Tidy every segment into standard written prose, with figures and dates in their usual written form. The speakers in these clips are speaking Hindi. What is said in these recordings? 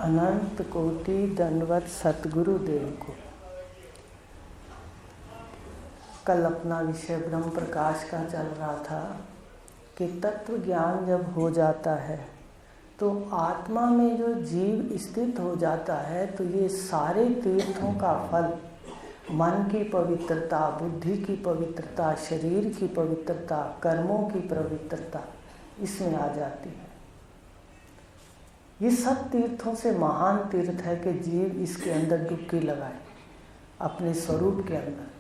अनंत कोटि दंडवत सतगुरुदेव को। कल अपना विषय ब्रह्म प्रकाश का चल रहा था कि तत्व ज्ञान जब हो जाता है तो आत्मा में जो जीव स्थित हो जाता है तो ये सारे तीर्थों का फल, मन की पवित्रता, बुद्धि की पवित्रता, शरीर की पवित्रता, कर्मों की पवित्रता इसमें आ जाती है। ये सब तीर्थों से महान तीर्थ है कि जीव इसके अंदर डुबकी लगाए, अपने स्वरूप के अंदर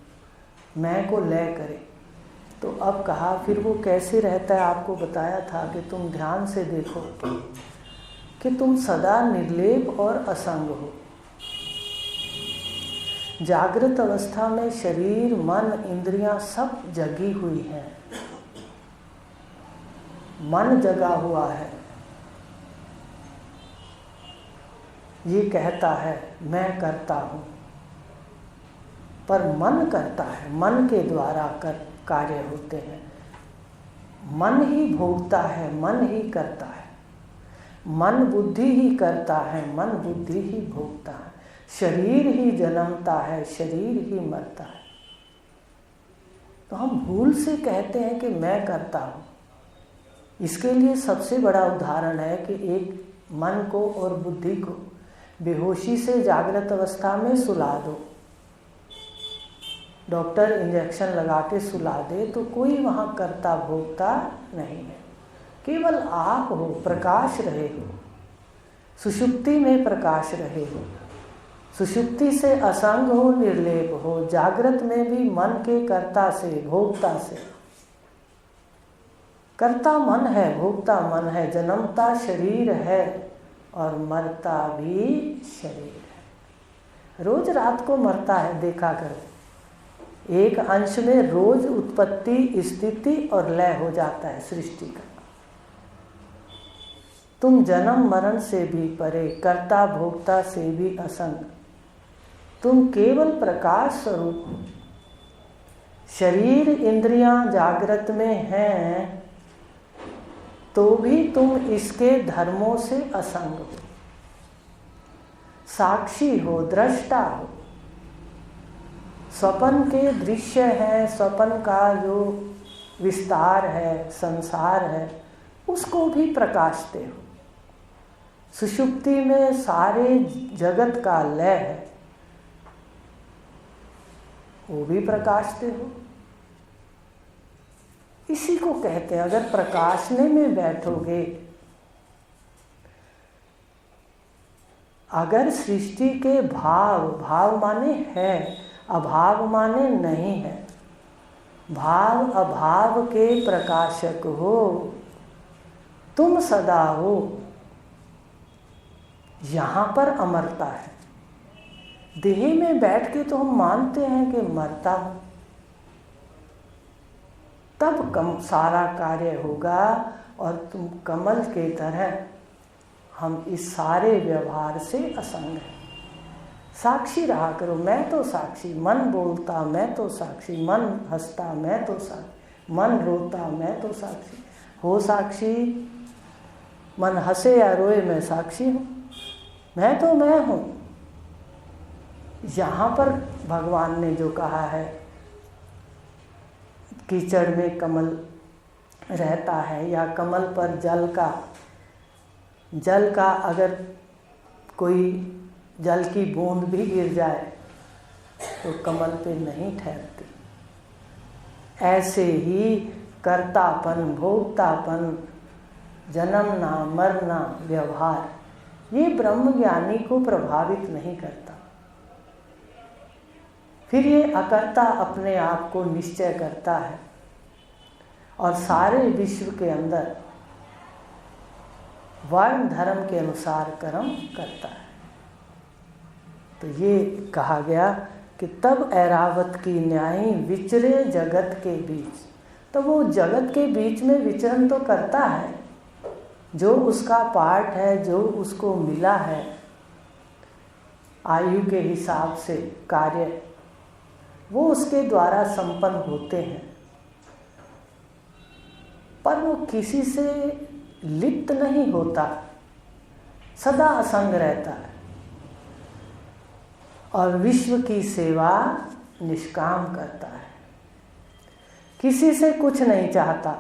मैं को लय करे। तो अब कहा फिर वो कैसे रहता है, आपको बताया था कि तुम ध्यान से देखो कि तुम सदा निर्लेप और असंग हो। जागृत अवस्था में शरीर, मन, इंद्रियां सब जगी हुई हैं। मन जगा हुआ है, ये कहता है मैं करता हूँ, पर मन करता है, मन के द्वारा कार्य होते हैं। मन ही भोगता है, मन ही करता है, मन बुद्धि ही करता है, मन बुद्धि ही भोगता है। शरीर ही जन्मता है, शरीर ही मरता है। तो हम भूल से कहते हैं कि मैं करता हूँ। इसके लिए सबसे बड़ा उदाहरण है कि एक मन को और बुद्धि को बेहोशी से जागृत अवस्था में सुला दो। डॉक्टर इंजेक्शन लगा के सुला दे तो कोई वहाँ करता भोगता नहीं है, केवल आप हो, प्रकाश रहे हो, सुषुप्ति में प्रकाश रहे हो, सुषुप्ति से असंग हो, निर्लेप हो। जागृत में भी मन के कर्ता से, भोगता से, कर्ता मन है, भोगता मन है, जन्मता शरीर है और मरता भी शरीर है। रोज रात को मरता है, देखा करो। एक अंश में रोज उत्पत्ति, स्थिति और लय हो जाता है सृष्टि का। तुम जन्म मरण से भी परे, कर्ता भोक्ता से भी असंग, तुम केवल प्रकाश स्वरूप हो। शरीर इंद्रियां जागृत में हैं तो भी तुम इसके धर्मों से असंग हो, साक्षी हो, दृष्टा हो। स्वप्न के दृश्य हैं, स्वप्न का जो विस्तार है, संसार है, उसको भी प्रकाशते हो। सुषुप्ति में सारे जगत का लय है, वो भी प्रकाशते हो। इसी को कहते हैं, अगर प्रकाशने में बैठोगे, अगर सृष्टि के भाव, भाव माने है, अभाव माने नहीं है, भाव अभाव के प्रकाशक हो, तुम सदा हो। यहाँ पर अमरता है। देह में बैठ के तो हम मानते हैं कि मरता हूँ, तब सारा कार्य होगा और तुम कमल के तरह हम इस सारे व्यवहार से असंग हैं। साक्षी रहा करो, मैं तो साक्षी, मन बोलता मैं तो साक्षी, मन हंसता मैं तो साक्षी, मन रोता मैं तो साक्षी हो। साक्षी, मन हंसे या रोए मैं साक्षी हूँ, मैं तो मैं हूँ। यहाँ पर भगवान ने जो कहा है, कीचड़ में कमल रहता है या कमल पर जल का अगर कोई जल की बूंद भी गिर जाए तो कमल पे नहीं ठहरती। ऐसे ही कर्तापन, भोक्तापन, जन्मना मरना व्यवहार ये ब्रह्मज्ञानी को प्रभावित नहीं करता। फिर ये अकर्ता अपने आप को निश्चय करता है और सारे विश्व के अंदर वर्ण धर्म के अनुसार कर्म करता है। तो ये कहा गया कि तब ऐरावत की न्यायी विचरे जगत के बीच। तो वो जगत के बीच में विचरण तो करता है, जो उसका पार्ट है, जो उसको मिला है आयु के हिसाब से कार्य, वो उसके द्वारा संपन्न होते हैं, पर वो किसी से लिप्त नहीं होता। सदा असंग रहता है और विश्व की सेवा निष्काम करता है, किसी से कुछ नहीं चाहता।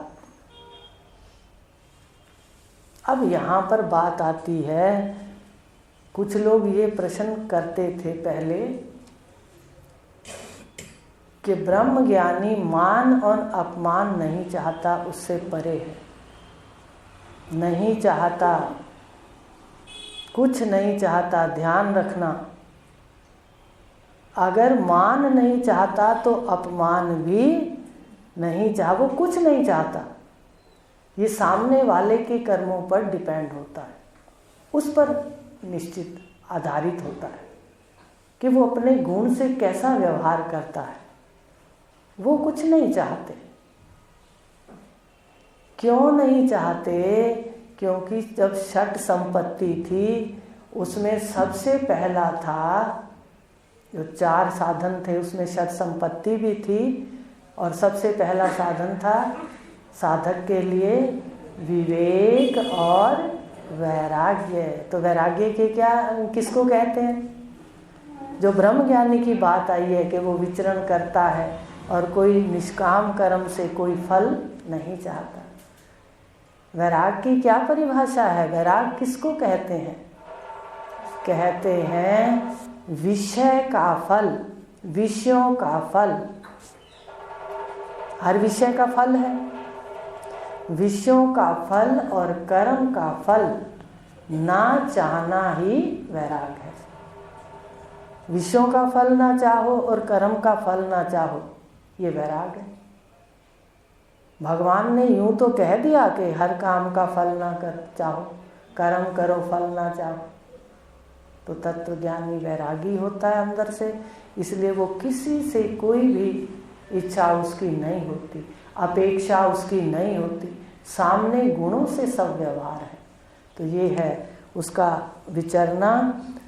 अब यहाँ पर बात आती है, कुछ लोग ये प्रश्न करते थे पहले कि ब्रह्म ज्ञानी मान और अपमान नहीं चाहता, उससे परे है, नहीं चाहता, कुछ नहीं चाहता। ध्यान रखना, अगर मान नहीं चाहता तो अपमान भी नहीं चाह, वो कुछ नहीं चाहता। ये सामने वाले के कर्मों पर डिपेंड होता है, उस पर निश्चित आधारित होता है कि वो अपने गुण से कैसा व्यवहार करता है। वो कुछ नहीं चाहते। क्यों नहीं चाहते? क्योंकि जब षट संपत्ति थी उसमें सबसे पहला था, जो 4 साधन थे उसमें षट संपत्ति भी थी, और सबसे पहला साधन था साधक के लिए विवेक और वैराग्य। तो वैराग्य के क्या, किसको कहते हैं? जो ब्रह्म ज्ञानी की बात आई है कि वो विचरण करता है और कोई निष्काम कर्म से कोई फल नहीं चाहता। वैराग की क्या परिभाषा है? वैराग किसको कहते हैं? कहते हैं विषय का फल, विषयों का फल। हर विषय का फल है, विषयों का फल और कर्म का फल ना चाहना ही वैराग है। विषयों का फल ना चाहो और कर्म का फल ना चाहो, ये वैराग है। भगवान ने यूं तो कह दिया कि हर काम का फल ना कर चाहो, कर्म करो फल ना चाहो। तो तत्वज्ञानी वैरागी होता है अंदर से, इसलिए वो किसी से कोई भी इच्छा उसकी नहीं होती, अपेक्षा उसकी नहीं होती, सामने गुणों से सब व्यवहार है। तो ये है उसका विचरना,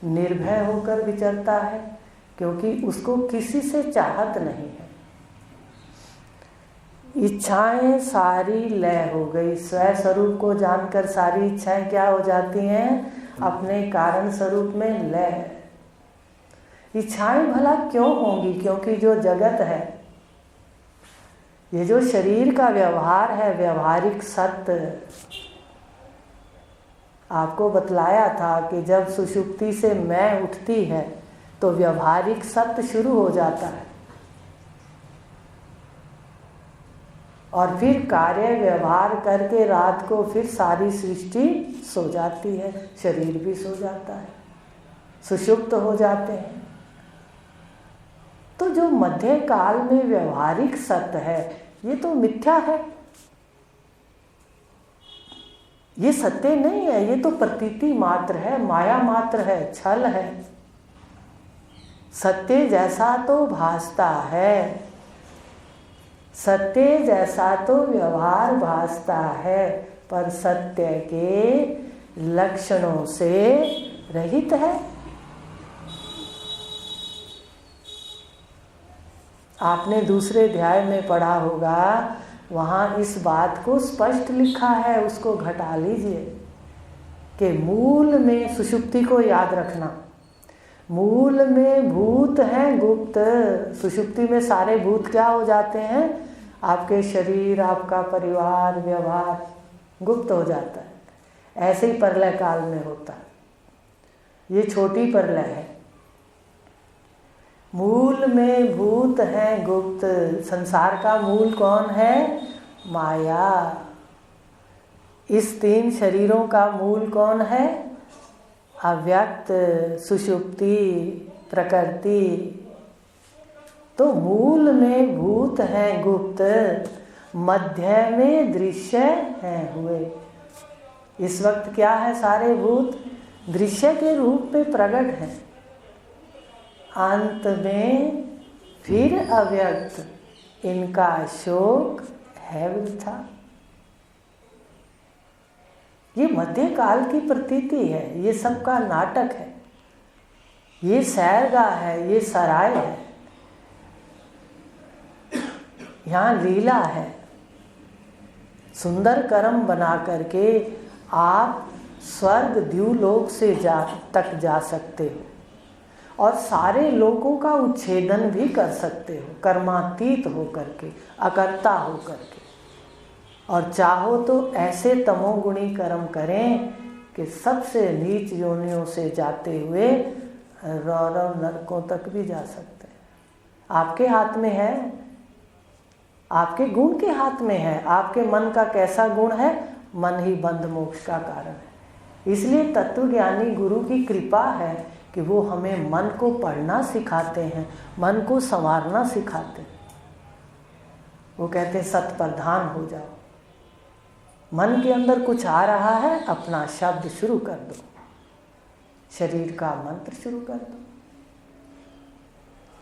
निर्भय होकर विचरता है, क्योंकि उसको किसी से चाहत नहीं है। इच्छाएं सारी लय हो गई, स्वयं स्वरूप को जानकर सारी इच्छाएं क्या हो जाती हैं? अपने कारण स्वरूप में लय। इच्छाएं भला क्यों होंगी? क्योंकि जो जगत है, ये जो शरीर का व्यवहार है, व्यवहारिक सत्य, आपको बतलाया था कि जब सुषुप्ति से मैं उठती है तो व्यवहारिक सत्य शुरू हो जाता है और फिर कार्य व्यवहार करके रात को फिर सारी सृष्टि सो जाती है, शरीर भी सो जाता है, सुषुप्त हो जाते हैं। तो जो मध्य काल में व्यवहारिक सत्य है, ये तो मिथ्या है, ये सत्य नहीं है, ये तो प्रतीति मात्र है, माया मात्र है, छल है। सत्य जैसा तो भासता है, सत्य जैसा तो व्यवहार भासता है, पर सत्य के लक्षणों से रहित है। आपने दूसरे अध्याय में पढ़ा होगा, वहाँ इस बात को स्पष्ट लिखा है, उसको घटा लीजिए कि मूल में, सुषुप्ति को याद रखना, मूल में भूत हैं गुप्त। सुषुप्ति में सारे भूत क्या हो जाते हैं? आपके शरीर, आपका परिवार, व्यवहार गुप्त हो जाता है। ऐसे ही प्रलय काल में होता है, ये छोटी प्रलय है। मूल में भूत हैं गुप्त। संसार का मूल कौन है? माया। इस 3 शरीरों का मूल कौन है? अव्यक्त, सुषुप्ति, प्रकृति। तो मूल में भूत हैं गुप्त, मध्य में दृश्य हैं हुए। इस वक्त क्या है? सारे भूत दृश्य के रूप में प्रकट हैं, अंत में फिर अव्यक्त। इनका शोक है वृथा। ये मध्यकाल की प्रतीति है, ये सबका नाटक है, ये सैरगाह है, ये सराय है, यहाँ लीला है। सुंदर कर्म बना करके आप स्वर्ग द्युलोक से तक जा सकते हो और सारे लोगों का उच्छेदन भी कर सकते हो, कर्मातीत हो करके, अकर्ता हो करके। और चाहो तो ऐसे तमोगुणी कर्म करें कि सबसे नीच योनियों से जाते हुए रौरव नरकों तक भी जा सकते हैं। आपके हाथ में है, आपके गुण के हाथ में है। आपके मन का कैसा गुण है, मन ही बंध मोक्ष का कारण है। इसलिए तत्वज्ञानी गुरु की कृपा है कि वो हमें मन को पढ़ना सिखाते हैं, मन को संवारना सिखाते हैं। वो कहते हैं सत्प्रधान हो जाओ। मन के अंदर कुछ आ रहा है, अपना शब्द शुरू कर दो, शरीर का मंत्र शुरू कर दो।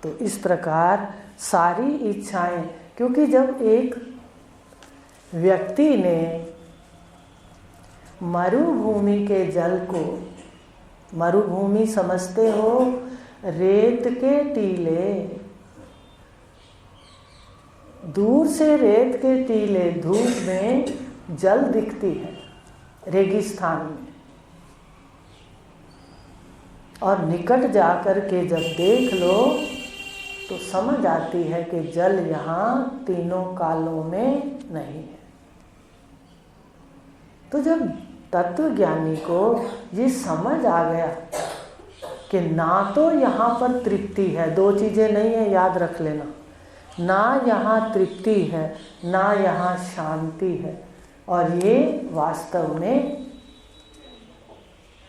तो इस प्रकार सारी इच्छाएं, क्योंकि जब एक व्यक्ति ने मरुभूमि के जल को, मरुभूमि समझते हो, रेत के टीले, दूर से रेत के टीले, धूप में जल दिखती है रेगिस्तान में, और निकट जाकर के जब देख लो तो समझ आती है कि जल यहाँ तीनों कालों में नहीं है। तो जब तत्वज्ञानी को ये समझ आ गया कि ना तो यहाँ पर तृप्ति है, दो चीज़ें नहीं है, याद रख लेना, ना यहाँ तृप्ति है, ना यहाँ शांति है, और ये वास्तव में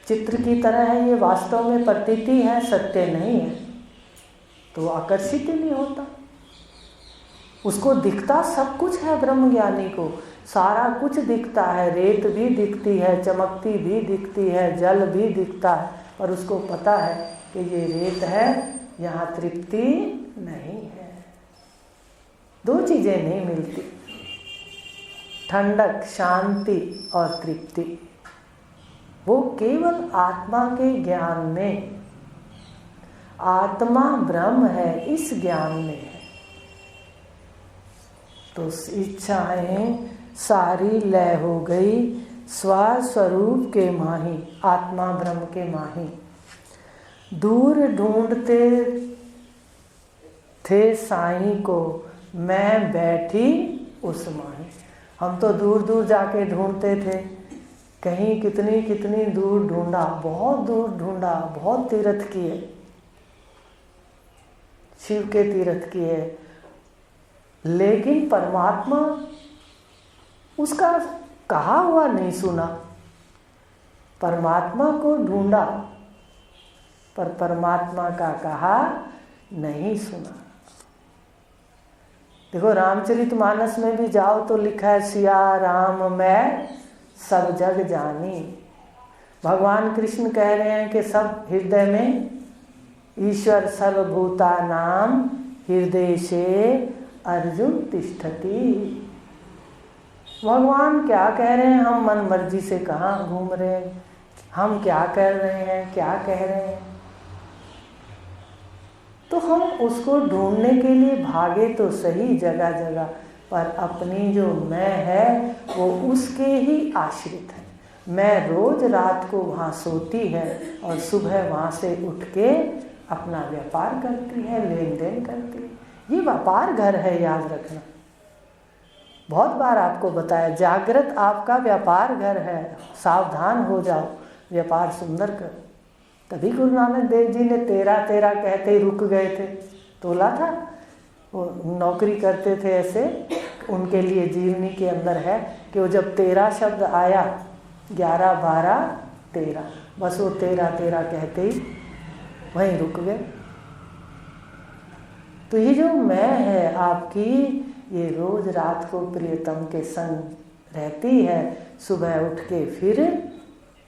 चित्र की तरह है, ये वास्तव में प्रतीति है, सत्य नहीं है, तो आकर्षित ही नहीं होता। उसको दिखता सब कुछ है, ब्रह्मज्ञानी को सारा कुछ दिखता है, रेत भी दिखती है, चमकती भी दिखती है, जल भी दिखता है, पर उसको पता है कि ये रेत है, यहाँ तृप्ति नहीं है। दो चीज़ें नहीं मिलती, ठंडक, शांति और तृप्ति, वो केवल आत्मा के ज्ञान में, आत्मा ब्रह्म है, इस ज्ञान में है। तो इच्छाएं सारी लय हो गई, स्वस्वरूप के माही, आत्मा ब्रह्म के माही। दूर ढूंढते थे साईं को, मैं बैठी उस माही। हम तो दूर दूर जाके ढूंढते थे, कहीं कितनी कितनी दूर ढूंढा, बहुत दूर ढूंढा, बहुत तीर्थ किए, शिव के तीर्थ किए, लेकिन परमात्मा उसका कहा हुआ नहीं सुना। परमात्मा को ढूंढा पर परमात्मा का कहा नहीं सुना। देखो रामचरितमानस में भी जाओ तो लिखा है, सिया राम मैं सब जग जानी। भगवान कृष्ण कह रहे हैं कि सब हृदय में, ईश्वर सर्वभूता नाम हृदय से अर्जुन तिष्ठति। भगवान क्या कह रहे हैं, हम मन मर्जी से कहाँ घूम रहे हैं, हम क्या कर रहे हैं, क्या कह रहे हैं। तो हम उसको ढूंढने के लिए भागे तो सही जगह जगह, पर अपनी जो मैं है वो उसके ही आश्रित है। मैं रोज रात को वहाँ सोती है और सुबह वहाँ से उठ के अपना व्यापार करती है, लेन देन करती है। ये व्यापार घर है, याद रखना। बहुत बार आपको बताया, जागृत आपका व्यापार घर है, सावधान हो जाओ, व्यापार सुंदर करो। तभी गुरु नानक देव जी ने 13 कहते ही रुक गए थे। तोला था, वो नौकरी करते थे ऐसे, उनके लिए जीवनी के अंदर है कि वो जब 13 शब्द आया, 11, 12, 13, बस वो 13 कहते ही वहीं रुक गए। तो ये जो मैं है आपकी, ये रोज रात को प्रियतम के संग रहती है, सुबह उठ के फिर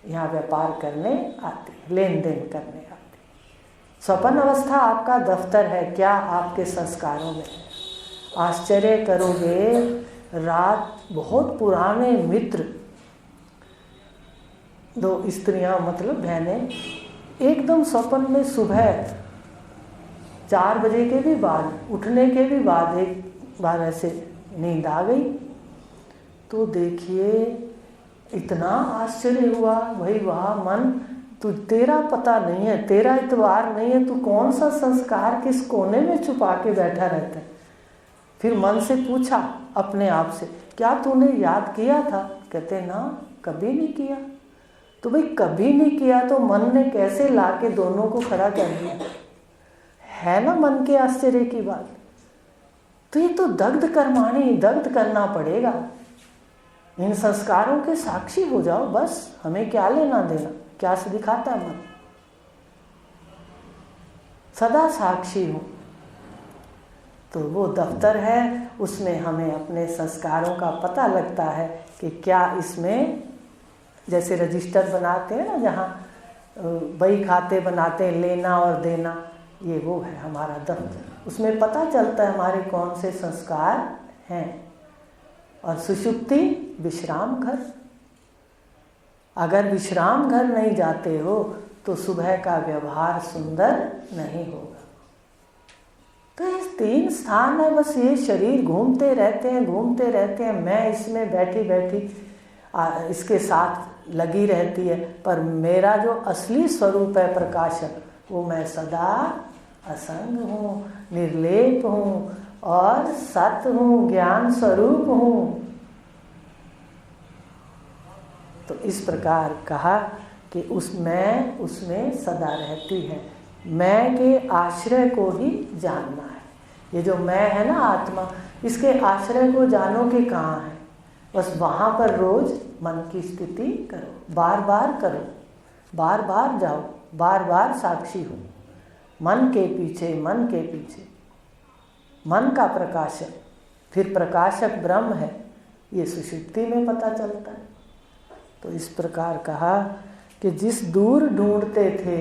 यहाँ व्यापार करने आती है, लेन देन करने आती है। स्वप्न अवस्था आपका दफ्तर है, क्या आपके संस्कारों में है। आश्चर्य करोगे, रात बहुत पुराने मित्र, 2 स्त्रियां मतलब बहनें, एकदम स्वप्न में सुबह 4 बजे के भी बाद, उठने के भी बाद एक बार ऐसे नींद आ गई। तो देखिए इतना आश्चर्य हुआ। भाई वाह मन, तू तेरा पता नहीं है, तेरा इतबार नहीं है, तू कौन सा संस्कार किस कोने में छुपा के बैठा रहता है। फिर मन से पूछा अपने आप से, क्या तूने याद किया था? कहते ना, कभी नहीं किया। तो भाई कभी नहीं किया तो मन ने कैसे लाके दोनों को खड़ा कर दिया? है ना मन के आश्चर्य की बात। तो ये तो दग्ध कर्माणी, दग्ध करना पड़ेगा। इन संस्कारों के साक्षी हो जाओ, बस हमें क्या लेना देना, क्या से दिखाता है मन। सदा साक्षी हूं। तो वो दफ्तर है, उसमें हमें अपने संस्कारों का पता लगता है कि क्या इसमें, जैसे रजिस्टर बनाते हैं ना, जहाँ बही खाते बनाते हैं, लेना और देना, ये वो है हमारा दफ्तर। उसमें पता चलता है हमारे कौन से संस्कार हैं। और सुषुप्ति विश्राम घर। अगर विश्राम घर नहीं जाते हो तो सुबह का व्यवहार सुंदर नहीं होगा। तो ये 3 स्थान है, बस ये शरीर घूमते रहते हैं, घूमते रहते हैं। मैं इसमें बैठी बैठी इसके साथ लगी रहती है, पर मेरा जो असली स्वरूप है प्रकाशक, वो मैं सदा असंग हूँ, निर्लेप हूँ और सत हूँ, ज्ञान स्वरूप हूँ। तो इस प्रकार कहा कि मैं उसमें सदा रहती है। मैं के आश्रय को ही जानना है। ये जो मैं है ना आत्मा, इसके आश्रय को जानोगे कहाँ है? बस वहाँ पर रोज मन की स्थिति करो, बार बार करो, बार बार जाओ, बार बार साक्षी हो। मन के पीछे, मन के पीछे, मन का प्रकाशक, फिर प्रकाशक ब्रह्म है, ये सुषुप्ति में पता चलता है। तो इस प्रकार कहा कि जिस दूर ढूंढते थे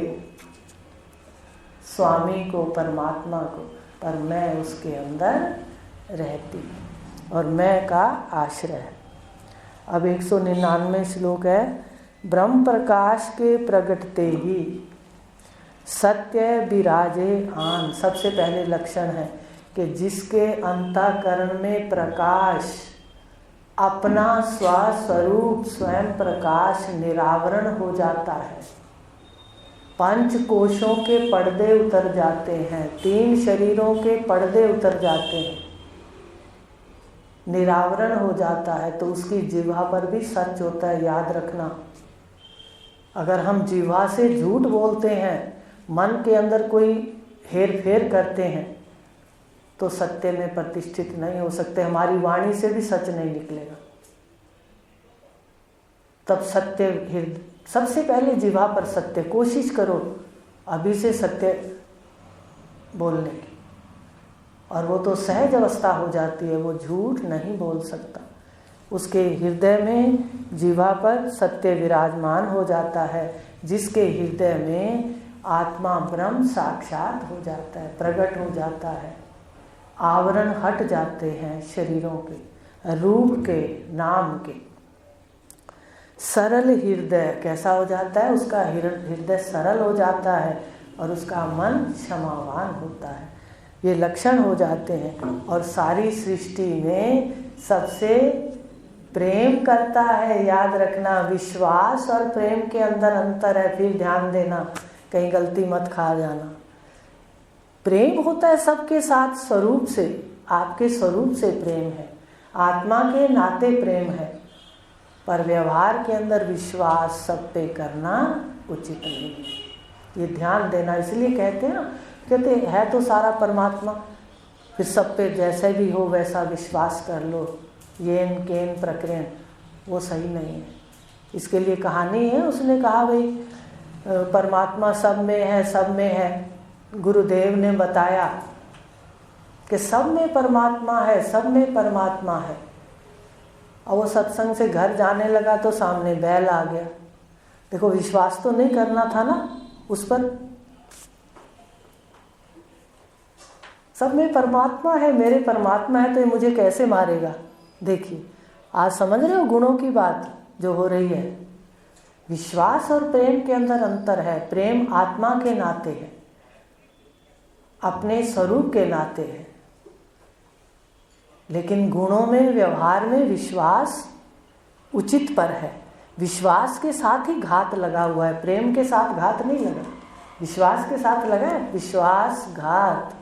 स्वामी को, परमात्मा को, पर मैं उसके अंदर रहती और मैं का आश्रय है। अब 199 श्लोक है। ब्रह्म प्रकाश के प्रगटते ही सत्य विराजे आन। सबसे पहले लक्षण है कि जिसके अंतःकरण में प्रकाश, अपना स्वस्वरूप स्वयं प्रकाश निरावरण हो जाता है, 5 कोशों के पर्दे उतर जाते हैं, 3 शरीरों के पर्दे उतर जाते हैं, निरावरण हो जाता है, तो उसकी जिह्वा पर भी सच होता है। याद रखना, अगर हम जिह्वा से झूठ बोलते हैं, मन के अंदर कोई हेर फेर करते हैं, तो सत्य में प्रतिष्ठित नहीं हो सकते। हमारी वाणी से भी सच नहीं निकलेगा। तब सत्य, सबसे पहले जिह्वा पर सत्य, कोशिश करो अभी से सत्य बोलने की, और वो तो सहज अवस्था हो जाती है, वो झूठ नहीं बोल सकता। उसके हृदय में, जिह्वा पर सत्य विराजमान हो जाता है, जिसके हृदय में आत्मा ब्रह्म साक्षात हो जाता है, प्रकट हो जाता है। आवरण हट जाते हैं शरीरों के, रूप के, नाम के। सरल हृदय कैसा हो जाता है? उसका हृदय सरल हो जाता है और उसका मन क्षमावान होता है। ये लक्षण हो जाते हैं। और सारी सृष्टि में सबसे प्रेम करता है। याद रखना, विश्वास और प्रेम के अंदर अंतर है, फिर ध्यान देना, कहीं गलती मत खा जाना। प्रेम होता है सबके साथ स्वरूप से, आपके स्वरूप से प्रेम है, आत्मा के नाते प्रेम है, पर व्यवहार के अंदर विश्वास सब पे करना उचित नहीं है। ये ध्यान देना। इसलिए कहते हैं ना, कहते है तो सारा परमात्मा, फिर सब पे जैसे भी हो वैसा विश्वास कर लो, येन केन प्रकृण, वो सही नहीं है। इसके लिए कहानी है, उसने कहा भाई परमात्मा सब में है, सब में है। गुरुदेव ने बताया कि सब में परमात्मा है, सब में परमात्मा है। और वो सत्संग से घर जाने लगा तो सामने बैल आ गया। देखो, विश्वास तो नहीं करना था ना उस पर। सब में परमात्मा है, मेरे परमात्मा है, तो ये मुझे कैसे मारेगा? देखिए, आज समझ रहे हो गुणों की बात जो हो रही है। विश्वास और प्रेम के अंदर अंतर है। प्रेम आत्मा के नाते है, अपने स्वरूप के नाते है, लेकिन गुणों में, व्यवहार में विश्वास उचित पर है। विश्वास के साथ ही घात लगा हुआ है, प्रेम के साथ घात नहीं लगा, विश्वास के साथ लगा है। विश्वास घात,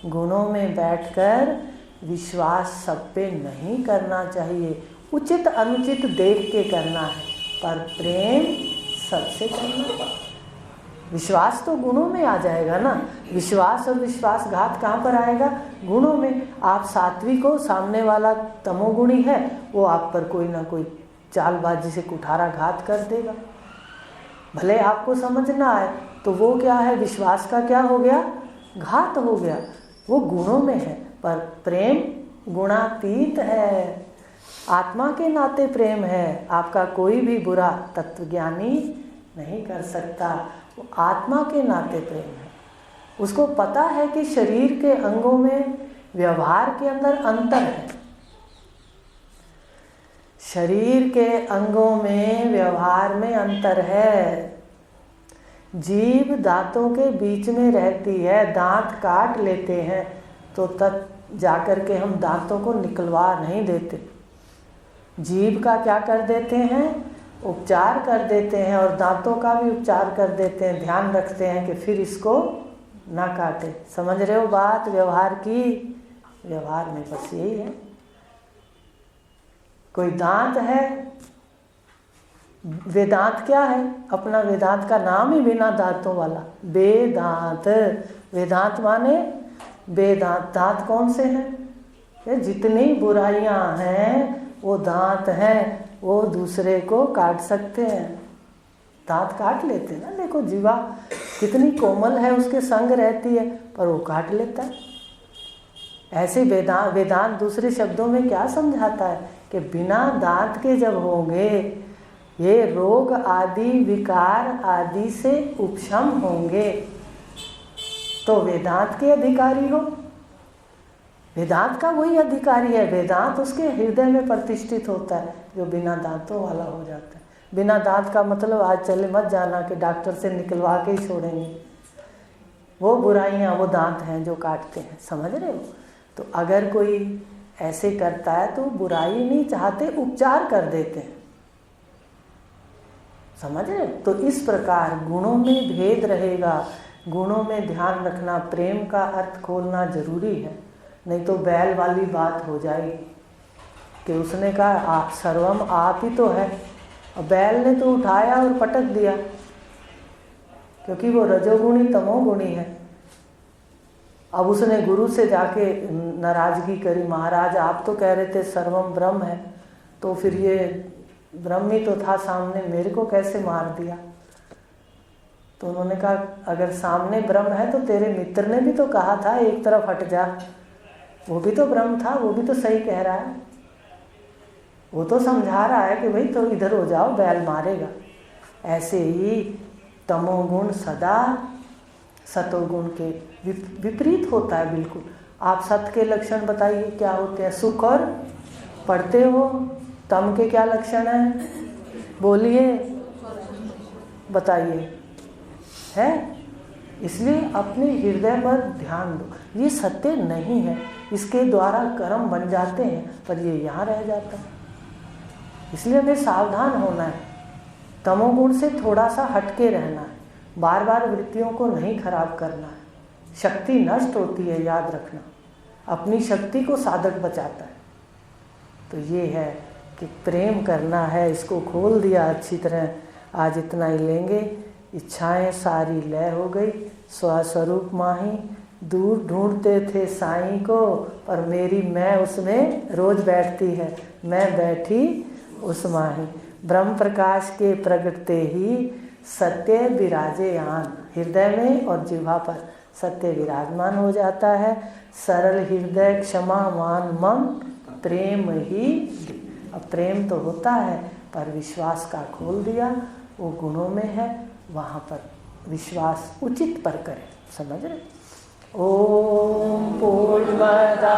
गुणों में बैठकर विश्वास सब पे नहीं करना चाहिए, उचित अनुचित देख के करना है, पर प्रेम सबसे करना। विश्वास तो गुणों में आ जाएगा ना, विश्वास और विश्वासघात कहाँ पर आएगा? गुणों में। आप सात्विक हो, सामने वाला तमोगुणी है, वो आप पर कोई ना कोई चालबाजी से कुठारा घात कर देगा, भले आपको समझ ना आए, तो वो क्या है? विश्वास का क्या हो गया? घात हो गया। वो गुणों में है, पर प्रेम गुणातीत है, आत्मा के नाते प्रेम है। आपका कोई भी बुरा तत्वज्ञानी नहीं कर सकता, वो आत्मा के नाते प्रेम है। उसको पता है कि शरीर के अंगों में व्यवहार के अंदर अंतर है, शरीर के अंगों में व्यवहार में अंतर है। जीभ दांतों के बीच में रहती है, दांत काट लेते हैं तो तब जाकर के हम दांतों को निकलवा नहीं देते। जीभ का क्या कर देते हैं? उपचार कर देते हैं, और दांतों का भी उपचार कर देते हैं, ध्यान रखते हैं कि फिर इसको ना काटे। समझ रहे हो बात व्यवहार की? व्यवहार में बस यही है। कोई दांत है, वेदांत क्या है? अपना वेदांत का नाम ही बिना दांतों वाला, वेदांत। वेदांत माने बेदांत। दांत कौन से हैं? जितनी बुराइयां हैं वो दांत हैं, वो दूसरे को काट सकते हैं, दांत काट लेते हैं ना। देखो जीवा कितनी कोमल है, उसके संग रहती है, पर वो काट लेता है। ऐसे वेदांत दूसरे शब्दों में क्या समझाता है कि बिना दांत के जब होंगे ये रोग आदि विकार आदि से उपशम होंगे, तो वेदांत के अधिकारी हो। वेदांत का वही अधिकारी है, वेदांत उसके हृदय में प्रतिष्ठित होता है जो बिना दांतों वाला हो जाता है। बिना दांत का मतलब आज चले मत जाना कि डॉक्टर से निकलवा के ही छोड़ेंगे, वो बुराइयां वो दांत हैं जो काटते हैं। समझ रहे हो? तो अगर कोई ऐसे करता है तो बुराई नहीं चाहते, उपचार कर देते हैं। समझ रहे? तो इस प्रकार गुणों में भेद रहेगा, गुणों में ध्यान रखना, प्रेम का अर्थ खोलना जरूरी है, नहीं तो बैल वाली बात हो जाएगी कि उसने कहा सर्वम आप ही तो है, और बैल ने तो उठाया और पटक दिया, क्योंकि वो रजोगुणी तमोगुणी है। अब उसने गुरु से जाके नाराजगी करी, महाराज आप तो कह रहे थे सर्वम ब्रह्म है, तो फिर ये ब्रह्म ही तो था सामने, मेरे को कैसे मार दिया? तो उन्होंने कहा अगर सामने ब्रह्म है तो तेरे मित्र ने भी तो कहा था एक तरफ हट जा, वो भी तो ब्रह्म था, वो भी तो सही कह रहा है, वो तो समझा रहा है कि भाई तो इधर हो जाओ, बैल मारेगा। ऐसे ही तमोगुण सदा सतोगुण के विपरीत होता है बिल्कुल। आप सत के लक्षण बताइए क्या होते हैं? सुख और पढ़ते हो, तम के क्या लक्षण हैं? बोलिए, बताइए। है? इसलिए अपने हृदय पर ध्यान दो। ये सत्य नहीं है, इसके द्वारा कर्म बन जाते हैं, पर ये यहाँ रह जाता है। इसलिए हमें सावधान होना है, तमोगुण से थोड़ा सा हटके रहना है, बार बार वृत्तियों को नहीं खराब करना है। शक्ति नष्ट होती है, याद रखना, अपनी शक्ति को साधक बचाता है। तो ये है कि प्रेम करना है, इसको खोल दिया अच्छी तरह। आज इतना ही लेंगे। इच्छाएं सारी लय हो गई, स्वस्वरूप माही दूर ढूंढते थे साईं को, पर मेरी मैं उसमें रोज बैठती है, मैं बैठी उस माही। ब्रह्म प्रकाश के प्रगटते ही सत्य विराजे आन, हृदय में और जिह्वा पर सत्य विराजमान हो जाता है। सरल हृदय क्षमा मान मम प्रेम ही। अब प्रेम तो होता है, पर विश्वास का खोल दिया, वो गुणों में है, वहाँ पर विश्वास उचित पर करें। समझ रहे? ओम पूर्णमदा